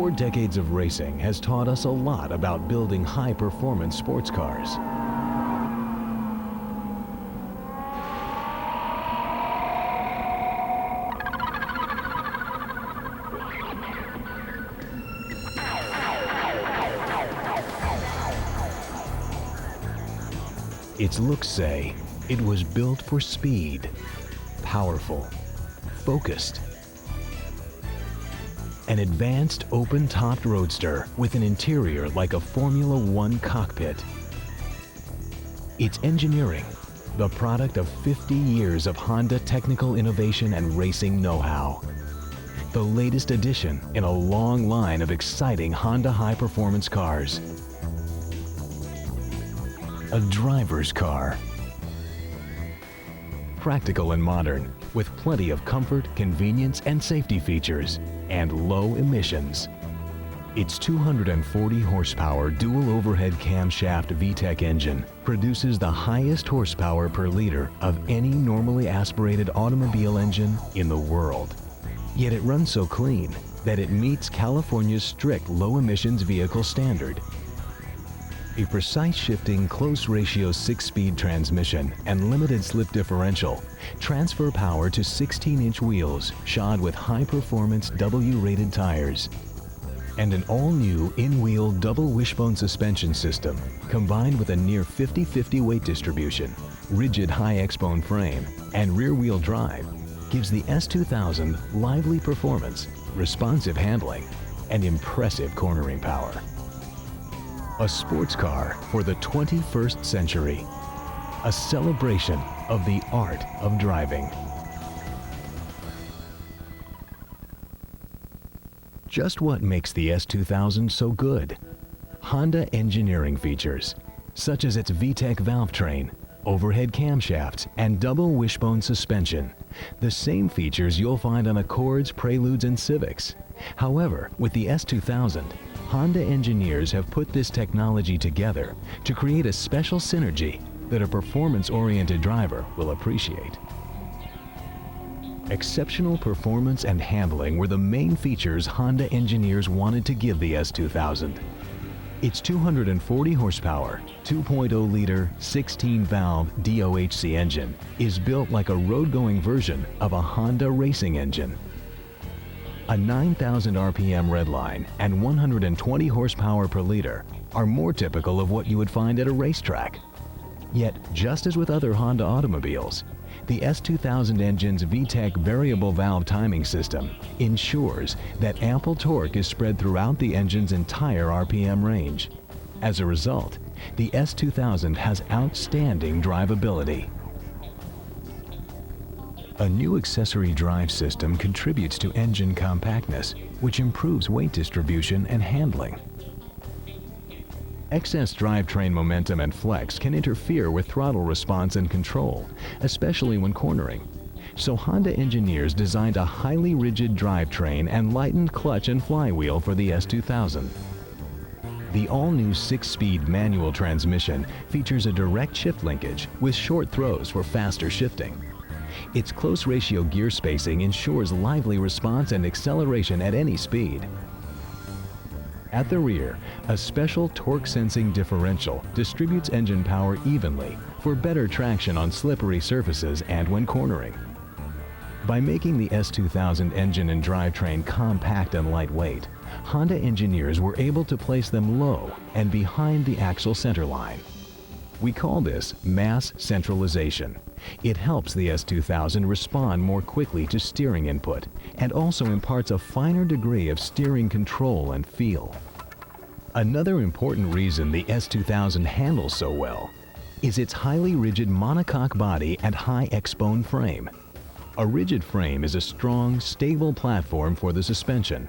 4 decades of racing has taught us a lot about building high-performance sports cars. Its looks say it was built for speed, powerful, focused. An advanced open-topped roadster with an interior like a Formula One cockpit. Its engineering, the product of 50 years of Honda technical innovation and racing know-how. The latest addition in a long line of exciting Honda high-performance cars. A driver's car. Practical and modern, with plenty of comfort, convenience, and safety features, and low emissions. Its 240 horsepower dual overhead camshaft VTEC engine produces the highest horsepower per liter of any normally aspirated automobile engine in the world. Yet it runs so clean that it meets California's strict low emissions vehicle standard. A precise shifting close ratio 6-speed transmission and limited slip differential transfer power to 16-inch wheels shod with high-performance W-rated tires. And an all-new in-wheel double wishbone suspension system combined with a near 50-50 weight distribution, rigid high X-bone frame, and rear-wheel drive gives the S2000 lively performance, responsive handling, and impressive cornering power. A sports car for the 21st century. A celebration of the art of driving. Just what makes the S2000 so good? Honda engineering features, such as its VTEC valve train, overhead camshafts, and double wishbone suspension. The same features you'll find on Accords, Preludes, and Civics. However, with the S2000, Honda engineers have put this technology together to create a special synergy that a performance-oriented driver will appreciate. Exceptional performance and handling were the main features Honda engineers wanted to give the S2000. Its 240 horsepower, 2.0-liter, 16-valve DOHC engine is built like a road-going version of a Honda racing engine. A 9,000 RPM redline and 120 horsepower per liter are more typical of what you would find at a racetrack. Yet, just as with other Honda automobiles, the S2000 engine's VTEC variable valve timing system ensures that ample torque is spread throughout the engine's entire RPM range. As a result, the S2000 has outstanding drivability. A new accessory drive system contributes to engine compactness, which improves weight distribution and handling. Excess drivetrain momentum and flex can interfere with throttle response and control, especially when cornering. So Honda engineers designed a highly rigid drivetrain and lightened clutch and flywheel for the S2000. The all-new 6-speed manual transmission features a direct shift linkage with short throws for faster shifting. Its close ratio gear spacing ensures lively response and acceleration at any speed. At the rear, a special torque-sensing differential distributes engine power evenly for better traction on slippery surfaces and when cornering. By making the S2000 engine and drivetrain compact and lightweight, Honda engineers were able to place them low and behind the axle centerline. We call this mass centralization. It helps the S2000 respond more quickly to steering input and also imparts a finer degree of steering control and feel. Another important reason the S2000 handles so well is its highly rigid monocoque body and high X-bone frame. A rigid frame is a strong, stable platform for the suspension.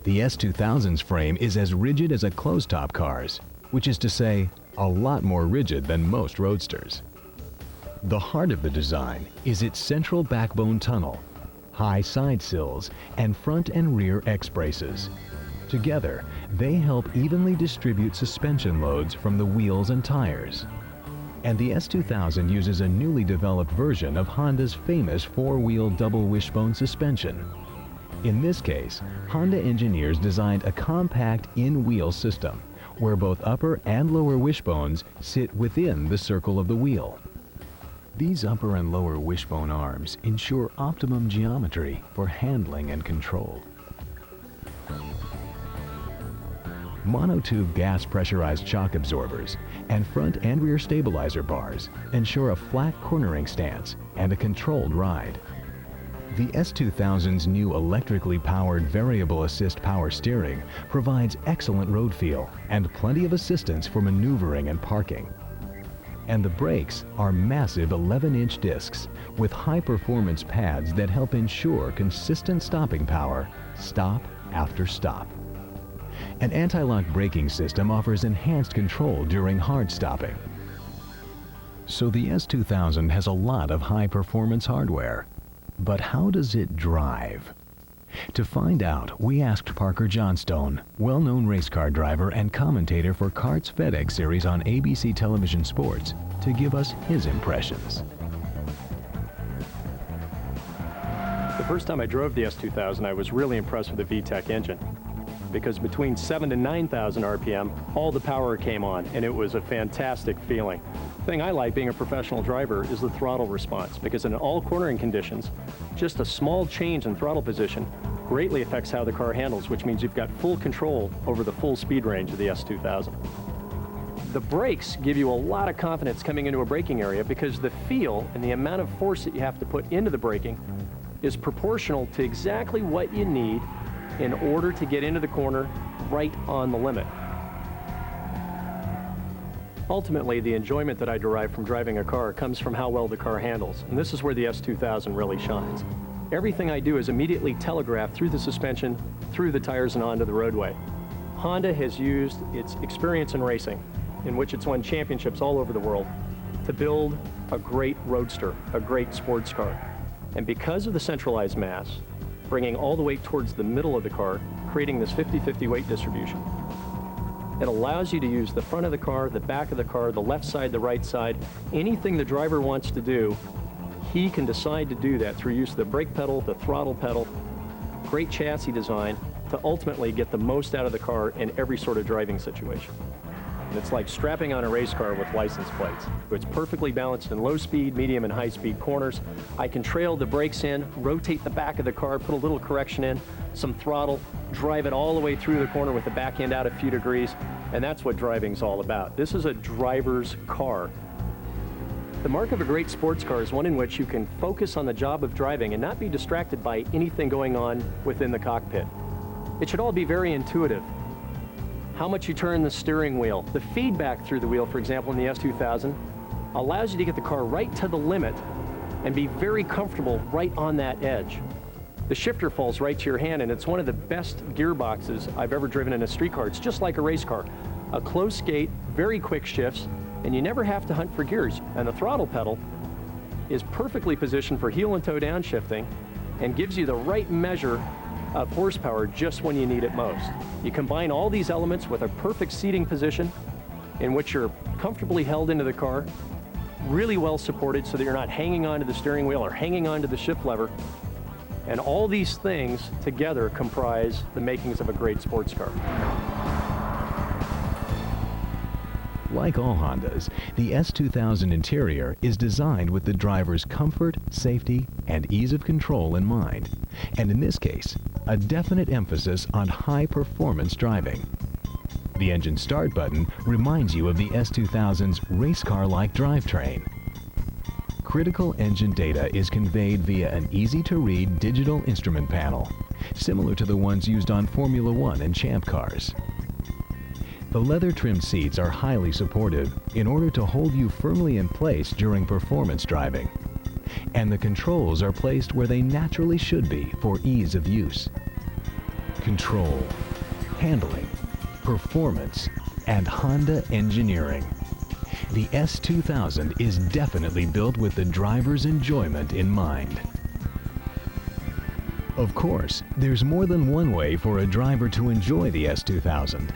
The S2000's frame is as rigid as a closed-top car's, which is to say, a lot more rigid than most roadsters. The heart of the design is its central backbone tunnel, high side sills, and front and rear X-braces. Together, they help evenly distribute suspension loads from the wheels and tires. And the S2000 uses a newly developed version of Honda's famous 4-wheel double wishbone suspension. In this case, Honda engineers designed a compact in-wheel system where both upper and lower wishbones sit within the circle of the wheel. These upper and lower wishbone arms ensure optimum geometry for handling and control. Monotube gas pressurized shock absorbers and front and rear stabilizer bars ensure a flat cornering stance and a controlled ride. The S2000's new electrically powered variable assist power steering provides excellent road feel and plenty of assistance for maneuvering and parking. And the brakes are massive 11-inch discs with high-performance pads that help ensure consistent stopping power, stop after stop. An anti-lock braking system offers enhanced control during hard stopping. So the S2000 has a lot of high-performance hardware. But how does it drive? To find out, we asked Parker Johnstone, well-known race car driver and commentator for Kart's FedEx Series on ABC Television Sports, to give us his impressions. The first time I drove the S2000, I was really impressed with the VTEC engine, because between 7,000 to 9,000 RPM, all the power came on, and it was a fantastic feeling. The thing I like being a professional driver is the throttle response, because in all cornering conditions, just a small change in throttle position greatly affects how the car handles, which means you've got full control over the full speed range of the S2000. The brakes give you a lot of confidence coming into a braking area, because the feel and the amount of force that you have to put into the braking is proportional to exactly what you need in order to get into the corner right on the limit. Ultimately, the enjoyment that I derive from driving a car comes from how well the car handles, and this is where the S2000 really shines. Everything I do is immediately telegraphed through the suspension, through the tires, and onto the roadway. Honda has used its experience in racing, in which it's won championships all over the world, to build a great roadster, a great sports car. And because of the centralized mass, bringing all the weight towards the middle of the car, creating this 50-50 weight distribution, it allows you to use the front of the car, the back of the car, the left side, the right side. Anything the driver wants to do, he can decide to do that through use of the brake pedal, the throttle pedal, great chassis design to ultimately get the most out of the car in every sort of driving situation. And it's like strapping on a race car with license plates. It's perfectly balanced in low speed, medium, and high speed corners. I can trail the brakes in, rotate the back of the car, put a little correction in, some throttle, drive it all the way through the corner with the back end out a few degrees, and that's what driving's all about. This is a driver's car. The mark of a great sports car is one in which you can focus on the job of driving and not be distracted by anything going on within the cockpit. It should all be very intuitive. How much you turn the steering wheel, the feedback through the wheel, for example, in the S2000, allows you to get the car right to the limit and be very comfortable right on that edge. The shifter falls right to your hand, and it's one of the best gearboxes I've ever driven in a street car. It's just like a race car. A close gate, very quick shifts, and you never have to hunt for gears. And the throttle pedal is perfectly positioned for heel and toe downshifting and gives you the right measure of horsepower just when you need it most. You combine all these elements with a perfect seating position in which you're comfortably held into the car, really well supported so that you're not hanging onto the steering wheel or hanging onto the shift lever. And all these things together comprise the makings of a great sports car. Like all Hondas, the S2000 interior is designed with the driver's comfort, safety, and ease of control in mind. And in this case, a definite emphasis on high-performance driving. The engine start button reminds you of the S2000's race car-like drivetrain. Critical engine data is conveyed via an easy-to-read digital instrument panel, similar to the ones used on Formula One and Champ cars. The leather-trimmed seats are highly supportive in order to hold you firmly in place during performance driving. And the controls are placed where they naturally should be for ease of use. Control, handling, performance, and Honda engineering. The S2000 is definitely built with the driver's enjoyment in mind. Of course, there's more than one way for a driver to enjoy the S2000.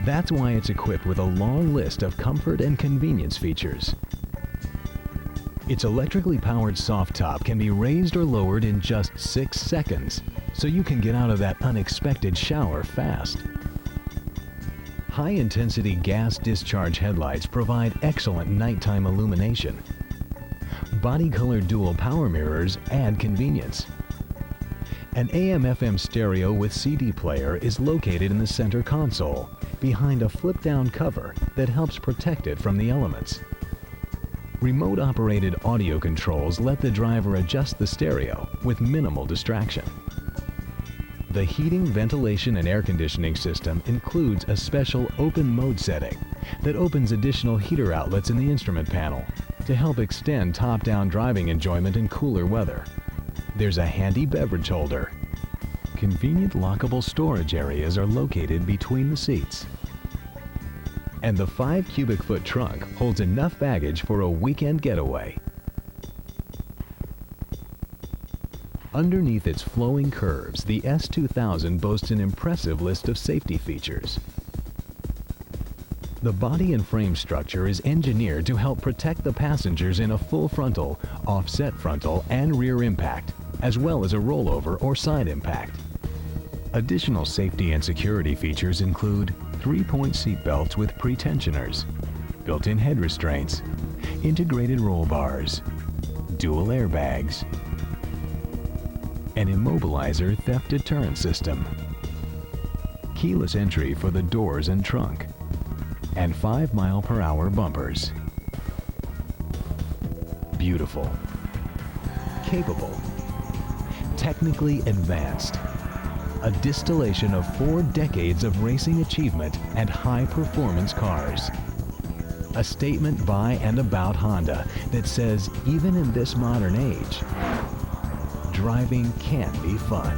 That's why it's equipped with a long list of comfort and convenience features. Its electrically powered soft top can be raised or lowered in just 6 seconds, so you can get out of that unexpected shower fast. High-intensity gas discharge headlights provide excellent nighttime illumination. Body-colored dual power mirrors add convenience. An AM/FM stereo with CD player is located in the center console, behind a flip-down cover that helps protect it from the elements. Remote-operated audio controls let the driver adjust the stereo with minimal distraction. The heating, ventilation, and air conditioning system includes a special open mode setting that opens additional heater outlets in the instrument panel to help extend top-down driving enjoyment in cooler weather. There's a handy beverage holder. Convenient lockable storage areas are located between the seats. And the 5 cubic foot trunk holds enough baggage for a weekend getaway. Underneath its flowing curves, the S2000 boasts an impressive list of safety features. The body and frame structure is engineered to help protect the passengers in a full frontal, offset frontal, and rear impact, as well as a rollover or side impact. Additional safety and security features include 3-point seat belts with pre-tensioners, built-in head restraints, integrated roll bars, dual airbags, an immobilizer theft deterrent system, keyless entry for the doors and trunk, and 5-mile-per-hour bumpers. Beautiful, capable, technically advanced. A distillation of 4 decades of racing achievement and high-performance cars. A statement by and about Honda that says, even in this modern age, driving can be fun.